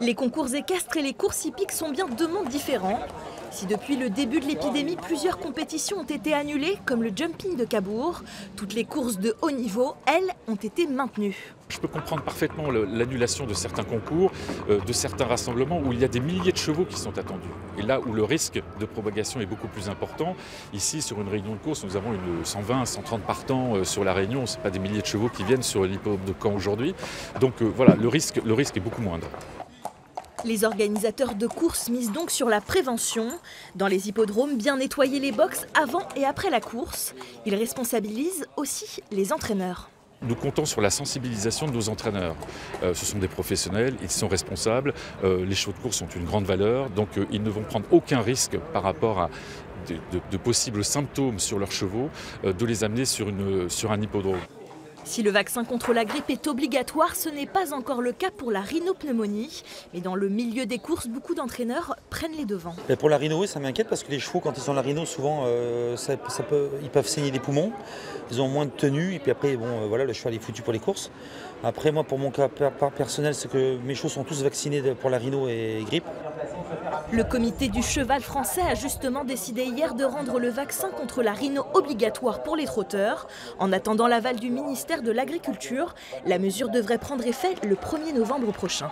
Les concours équestres et les courses hippiques sont bien deux mondes différents. Si depuis le début de l'épidémie, plusieurs compétitions ont été annulées, comme le jumping de Cabourg, toutes les courses de haut niveau, elles, ont été maintenues. Je peux comprendre parfaitement l'annulation de certains concours, de certains rassemblements où il y a des milliers de chevaux qui sont attendus. Et là où le risque de propagation est beaucoup plus important, ici sur une réunion de course, nous avons 120, 130 partants sur la réunion, ce n'est pas des milliers de chevaux qui viennent sur l'hippodrome de Caen aujourd'hui. Donc voilà, le risque est beaucoup moindre. Les organisateurs de courses misent donc sur la prévention. Dans les hippodromes, bien nettoyer les boxes avant et après la course. Ils responsabilisent aussi les entraîneurs. Nous comptons sur la sensibilisation de nos entraîneurs. Ce sont des professionnels, ils sont responsables, les chevaux de course ont une grande valeur, donc ils ne vont prendre aucun risque par rapport à de possibles symptômes sur leurs chevaux, de les amener sur un hippodrome. Si le vaccin contre la grippe est obligatoire, ce n'est pas encore le cas pour la rhinopneumonie. Mais dans le milieu des courses, beaucoup d'entraîneurs prennent les devants. Et pour la rhino, oui, ça m'inquiète parce que les chevaux, quand ils sont la rhino, souvent, ils peuvent saigner des poumons. Ils ont moins de tenue et puis après, bon, voilà, le cheval est foutu pour les courses. Après, moi, pour mon cas personnel, c'est que mes chevaux sont tous vaccinés pour la rhino et grippe. Le comité du cheval français a justement décidé hier de rendre le vaccin contre la rhino obligatoire pour les trotteurs. En attendant l'aval du ministère de l'Agriculture, la mesure devrait prendre effet le 1er novembre prochain.